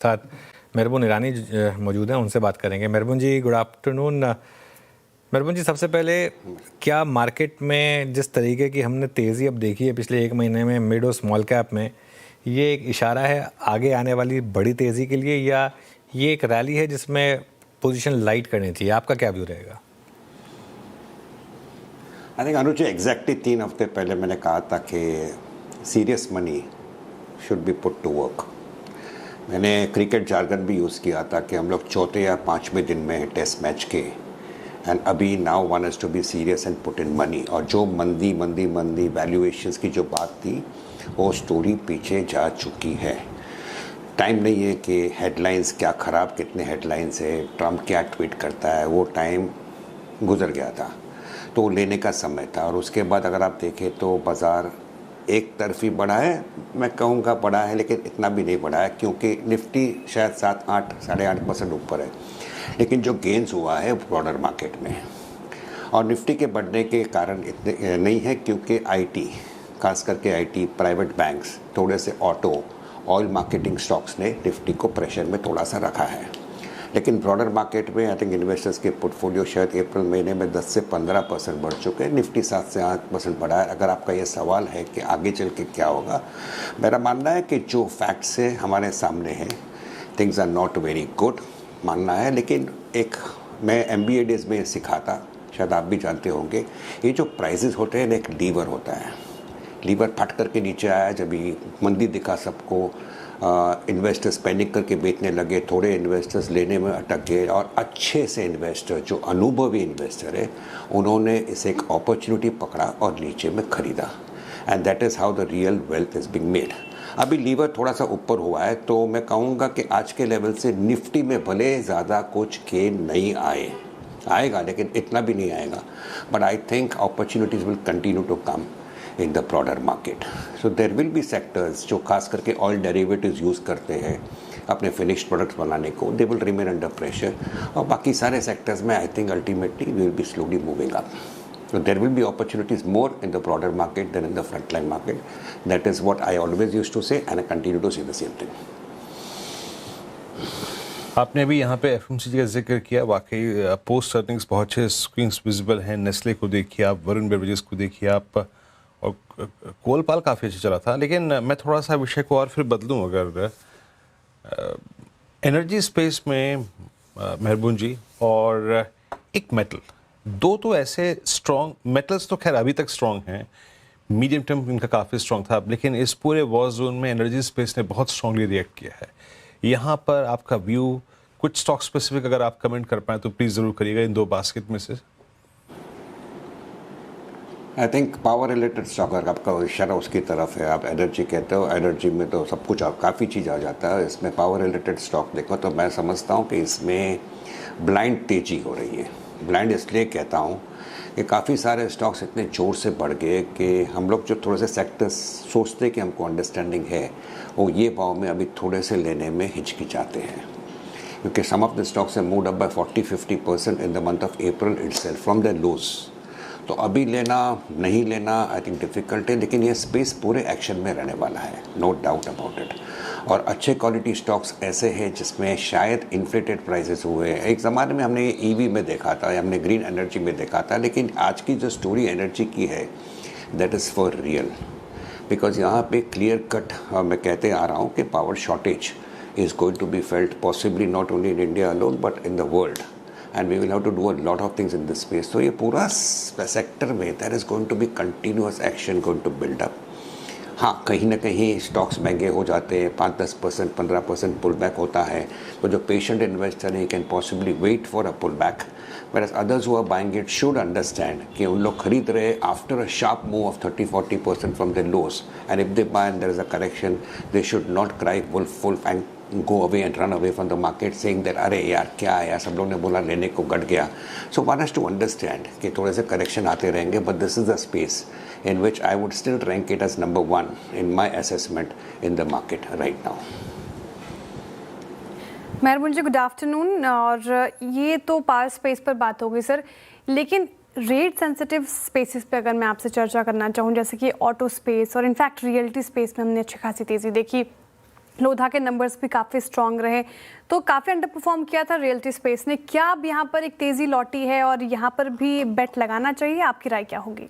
साथ मेहरबून ईरानी मौजूद हैं, उनसे बात करेंगे। मेहरबून जी, गुड आफ्टरनून। मेहरबून जी, सबसे पहले क्या मार्केट में जिस तरीके की हमने तेज़ी अब देखी है पिछले एक महीने में मिड और स्मॉल कैप में, ये एक इशारा है आगे आने वाली बड़ी तेज़ी के लिए, या ये एक रैली है जिसमें पोजीशन लाइट करनी चाहिए? आपका क्या व्यू रहेगा? आई थिंक अनुज, एग्जैक्टली 3 हफ्ते पहले मैंने कहा था कि serious money should be put to work. मैंने क्रिकेट जार्गन भी यूज़ किया था कि हम लोग चौथे या 5वें दिन में टेस्ट मैच के, एंड अभी now one has to be serious and put in money. और जो मंदी वैल्यूएशंस की जो बात थी, वो स्टोरी पीछे जा चुकी है। टाइम नहीं है कि हेडलाइंस क्या ख़राब, कितने हेडलाइंस है, ट्रम्प क्या ट्वीट करता है, वो टाइम गुजर गया था। तो लेने का समय था। और उसके बाद अगर आप देखें तो बाज़ार एक तरफी बढ़ा है, मैं कहूँगा बढ़ा है, लेकिन इतना भी नहीं बढ़ा है क्योंकि निफ्टी शायद 7-8 8.5% ऊपर है, लेकिन जो गेंस हुआ है ब्रॉडर मार्केट में। और निफ्टी के बढ़ने के कारण इतने नहीं है क्योंकि आईटी, खास करके आईटी, प्राइवेट बैंक्स, थोड़े से ऑटो, ऑयल मार्केटिंग स्टॉक्स ने निफ्टी को प्रेशर में थोड़ा सा रखा है। लेकिन ब्रॉडर मार्केट में आई थिंक इन्वेस्टर्स के पोर्टफोलियो शायद अप्रैल महीने में 10 से 15% बढ़ चुके हैं। निफ्टी 7 से 8% बढ़ा है। अगर आपका ये सवाल है कि आगे चल के क्या होगा, मेरा मानना है कि जो फैक्ट्स है हमारे सामने है, things are not very good मानना है। लेकिन एक मैं MBA डेज में सीखा था, शायद आप भी जानते होंगे, ये जो प्राइजेस होते हैं एक लीवर होता है। लीवर फट करके नीचे आया जब ये मंदी दिखा सबको, इन्वेस्टर्स पैनिक करके बेचने लगे, थोड़े इन्वेस्टर्स लेने में अटक गए, और अच्छे से इन्वेस्टर जो अनुभवी इन्वेस्टर है उन्होंने इसे एक अपॉर्चुनिटी पकड़ा और नीचे में ख़रीदा। And that is how the real wealth is being made. अभी लीवर थोड़ा सा ऊपर हुआ है, तो मैं कहूँगा कि आज के लेवल से निफ्टी में भले ज़्यादा कुछ गेन नहीं आएगा, लेकिन इतना भी नहीं आएगा, but I think opportunities will continue to come in the broader market. So there will be sectors जो खास करके ऑयल डेरिवेटिव्स यूज़ करते हैं अपने फिनिश्ड प्रोडक्ट्स बनाने को, they will remain under pressure. और बाकी सारे सेक्टर्स में I think ultimately we will be slowly moving up. So there will be opportunities more in the broader market than in the frontline market. That is what I always used to say, and I continue to say the same thing. आपने अभी यहाँ पे FMCG का जिक्र किया, वाकई post earnings बहुत अच्छे स्क्रीन्स विजिबल हैं। नेस्ले को देखिए आप, वरुण बेवरेजेस को देखिए आप, और कोलपाल काफ़ी अच्छा चला था। लेकिन मैं थोड़ा सा विषय को और फिर बदलूं, अगर एनर्जी स्पेस में मेहरबून जी और एक मेटल, दो तो ऐसे स्ट्रॉन्ग मेटल्स तो खैर अभी तक स्ट्रॉन्ग हैं, मीडियम टर्म इनका काफ़ी स्ट्रॉन्ग था, लेकिन इस पूरे वॉर जोन में एनर्जी स्पेस ने बहुत स्ट्रांगली रिएक्ट किया है। यहाँ पर आपका व्यू, कुछ स्टॉक स्पेसिफिक अगर आप कमेंट कर पाएँ तो प्लीज़ ज़रूर करिएगा इन दो बास्केट में से। I think power related stock, अगर आपका इशारा उसकी तरफ है, आप एनर्जी कहते हो, एनर्जी में तो सब कुछ काफ़ी चीज़ आ जाता है। इसमें पावर रिलेटेड स्टॉक देखो तो मैं समझता हूँ कि इसमें ब्लाइंड तेज़ी हो रही है। ब्लाइंड इसलिए कहता हूँ कि काफ़ी सारे स्टॉक्स इतने ज़ोर से बढ़ गए कि हम लोग जो थोड़े से सेक्टर्स सोचते कि हमको अंडरस्टैंडिंग है, वो ये भाव में अभी थोड़े से लेने में हिचकिचाते हैं, क्योंकि सम ऑफ द स्टॉक्स हैं mood up by 40-50% in the month of April itself from the lows. तो अभी लेना नहीं लेना आई थिंक डिफ़िकल्ट है, लेकिन ये स्पेस पूरे एक्शन में रहने वाला है, नो डाउट अबाउट इट। और अच्छे क्वालिटी स्टॉक्स ऐसे हैं जिसमें शायद इन्फ्लेटेड प्राइसेस हुए हैं। एक ज़माने में हमने ये EV में देखा था, हमने ग्रीन एनर्जी में देखा था, लेकिन आज की जो स्टोरी एनर्जी की है that is for real, because यहाँ पे क्लियर कट मैं कहते आ रहा हूँ कि power shortage is going to be felt possibly not only in India alone but in the world, and we will have to do a lot of things in this space. तो ये पूरा sector में there is going to be continuous action going to build up. हाँ, कहीं ना कहीं stocks महंगे हो जाते हैं, 5-10%, 15% पुल बैक होता है, तो जो पेशेंट इन्वेस्टर है can possibly wait for a pull back, whereas others who are buying it should understand कि उन लोग खरीद रहे after a sharp move of 30-40% from their lows, and if they buy and there is a correction, they should not cry wolf and go away and run away from the market saying that अरे यार क्या है यार, सब लोग ने बोला लेने को गट गया। So one has to understand कि थोड़े से करेक्शन आते रहेंगे, but this is the space in which I would still rank it as number 1 in my assessment in the market right now. Mehrboon ji, good afternoon. और ये तो पावर स्पेस पर बात हो गई सर, लेकिन रेट सेंसिटिव स्पेसिस पे अगर मैं आपसे चर्चा करना चाहूँ, जैसे कि ऑटो स्पेस और इनफैक्ट रियलिटी स्पेस में हमने अच्छी खासी तेज़ी देखी। लोधा के नंबर्स भी काफ़ी स्ट्रॉन्ग रहे, तो काफ़ी अंडर परफॉर्म किया था रियल्टी स्पेस ने। क्या अब यहाँ पर एक तेज़ी लौटी है और यहाँ पर भी बेट लगाना चाहिए? आपकी राय क्या होगी?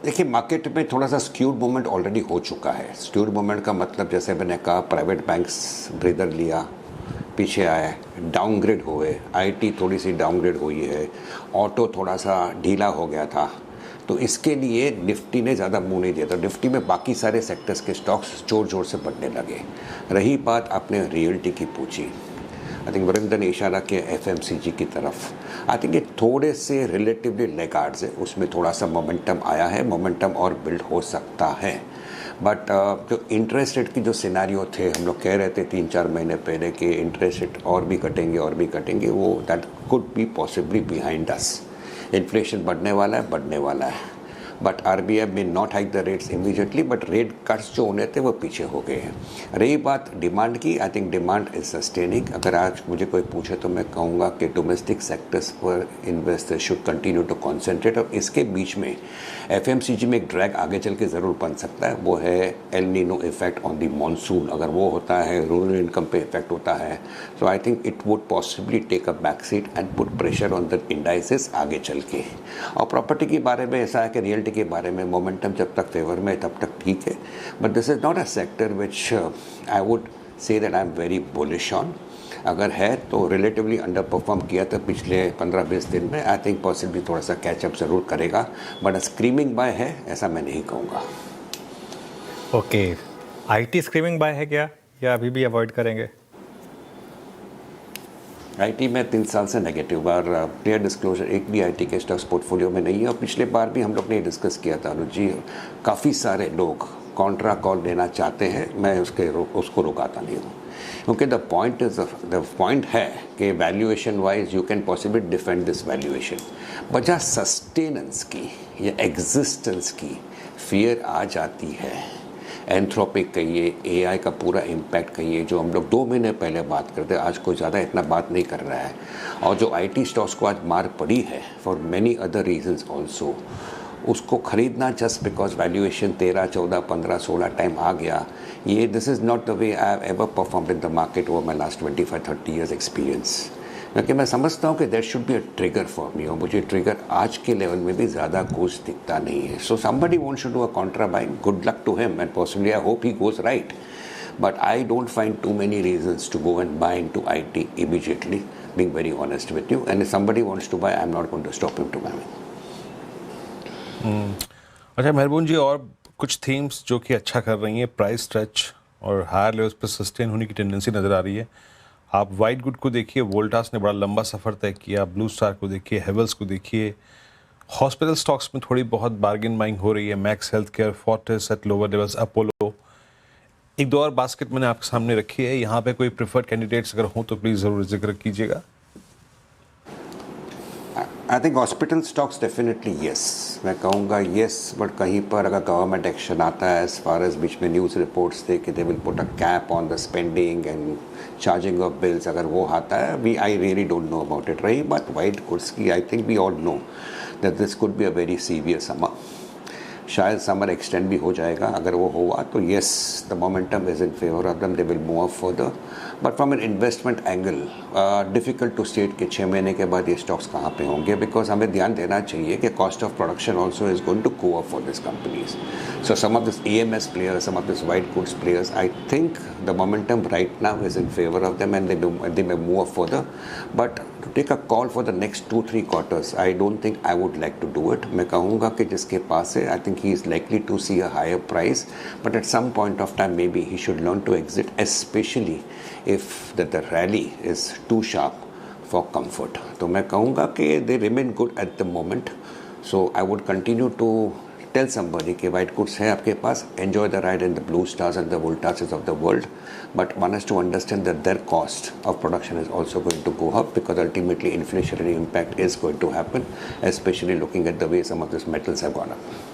देखिए, मार्केट में थोड़ा सा स्क्यूड मूवमेंट ऑलरेडी हो चुका है। स्क्यूड मूवमेंट का मतलब जैसे मैंने कहा, प्राइवेट बैंक्स ब्रीदर लिया, पीछे आए, डाउनग्रेड हुए, आईटी थोड़ी सी डाउनग्रेड हुई है, ऑटो थोड़ा सा ढीला हो गया था, तो इसके लिए निफ्टी ने ज़्यादा मुंह नहीं दिया था। निफ्टी में बाकी सारे सेक्टर्स के स्टॉक्स जोर जोर से बढ़ने लगे। रही बात आपने रियल्टी की पूछी, आई थिंक वरिंदर ने इशारा किया एफएमसीजी की तरफ। आई थिंक ये थोड़े से रिलेटिवली लेगार्ड्स है, उसमें थोड़ा सा मोमेंटम आया है, मोमेंटम और बिल्ड हो सकता है। बट जो इंटरेस्ट रेट की जो सिनारियो थे, हम लोग कह रहे थे 3-4 महीने पहले कि इंटरेस्ट रेट और भी कटेंगे, वो that could be possibly behind us. Inflation बढ़ने वाला है, बट आरबीआई में not hike the rates immediately, but rate cuts जो होने थे वो पीछे हो गए हैं। रही बात डिमांड की, I think demand is sustaining. अगर आज मुझे कोई पूछे तो मैं कहूँगा कि डोमेस्टिक सेक्टर्स पर investors should continue to concentrate. और इसके बीच में एफएमसीजी में एक ड्रैग आगे चल के ज़रूर बन सकता है, वो है El Nino effect on the monsoon. अगर वो होता है, रूरल इनकम पे इफेक्ट होता है, so I think it would possibly take a back seat and put pressure on the indices आगे चल के। और प्रॉपर्टी के बारे में ऐसा है कि रियल्टी के बारे में मोमेंटम जब तक फेवर में तब तक ठीक है, but this is not a sector which I would say that I am very bullish on. अगर है तो रिलेटिवली अंडर परफॉर्म किया था पिछले 15-20 दिन में। आई थिंक पॉसिबली थोड़ा सा कैचअप ज़रूर करेगा, बट स्क्रीमिंग बाय है ऐसा मैं नहीं कहूँगा। ओके, आईटी स्क्रीमिंग बाय है क्या, या अभी भी अवॉइड करेंगे? आईटी में 3 साल से नेगेटिव, और क्लियर डिस्क्लोजर, एक भी आईटी के स्टॉक्स पोर्टफोलियो में नहीं है। और पिछले बार भी हम लोग ने डिस्कस किया था अनुज जी, काफ़ी सारे लोग कॉन्ट्रा कॉल लेना चाहते हैं, मैं उसको रुकाता नहीं हूँ, क्योंकि द पॉइंट है कि valuation wise you can possibly defend this valuation, बजाय सस्टेनेंस की या एग्जिस्टेंस की फियर आ जाती है। एंथ्रोपिक कहिए, एआई का पूरा इम्पैक्ट कहिए, जो हम लोग 2 महीने पहले बात करते, आज कोई ज़्यादा इतना बात नहीं कर रहा है। और जो आईटी स्टॉक्स को आज मार पड़ी है for many other reasons also, उसको खरीदना जस्ट बिकॉज वैल्यूएशन 13, 14, 15, 16 टाइम आ गया, ये this is not the way I have ever performed in the market over my last 25-30 years experience. क्योंकि मैं समझता हूँ कि there should be a trigger for me, और मुझे ट्रिगर आज के लेवल में भी ज़्यादा कुछ दिखता नहीं है। So somebody wants to do a contra buying, good luck to him, and possibly I hope he goes right, but I don't find too many reasons to go and buy into IT immediately, being very honest with you, and if somebody wants to buy, I am not going to stop him to buy. अच्छा मेहरबून जी, और कुछ themes जो कि अच्छा कर रही हैं, price stretch और हायर लेवल्स पर सस्टेन होने की टेंडेंसी नज़र आ रही है। आप वाइट गुड को देखिए, वोल्टास ने बड़ा लंबा सफ़र तय किया, ब्लू स्टार को देखिए, हेवल्स को देखिए, हॉस्पिटल स्टॉक्स में थोड़ी बहुत बार्गेन बाइंग हो रही है, max health care, Fortis at lower levels, Apollo. एक दो और बास्केट मैंने आपके सामने रखी है, यहाँ पे कोई प्रेफर्ड कैंडिडेट्स अगर हों तो प्लीज़ ज़रूर जिक्र कीजिएगा। I think hospital stocks definitely yes, मैं कहूँगा येस, बट कहीं पर अगर गवर्नमेंट एक्शन आता है, एज फार एज बीच में न्यूज़ रिपोर्ट्स थे कि they will put a cap on the spending and charging of bills, अगर वो आता है, I really don't know about it. रही बात वाइट गुड्स की, I think we all know that this could be a very severe summer, शायद summer extend भी हो जाएगा। अगर वो हुआ तो yes, the momentum is in favour of them, they will move up further, but from an investment angle difficult to state कि 6 महीने के बाद ये स्टॉक्स कहाँ पे होंगे, बिकॉज हमें ध्यान देना चाहिए कि cost of production also is going to go up for this companies. So some of this EMS players, some of this white goods players, I think the momentum right now is in favor of them, and they may move up further, but to take a call for the next 2-3 quarters, I don't think I would like to do it. मैं कहूँगा कि जिसके पास है, I think he is likely to see a higher price, but at some point of time maybe he should learn to exit, especially if the rally is too sharp for comfort. तो मैं कहूँगा कि they remain good at the moment, so I would continue to tell somebody कि white goods है आपके पास, enjoy the ride in the blue stars and the voltages of the world, but one has to understand that their cost of production is also going to go up, because ultimately inflationary impact is going to happen, especially looking at the way some of these metals have gone up.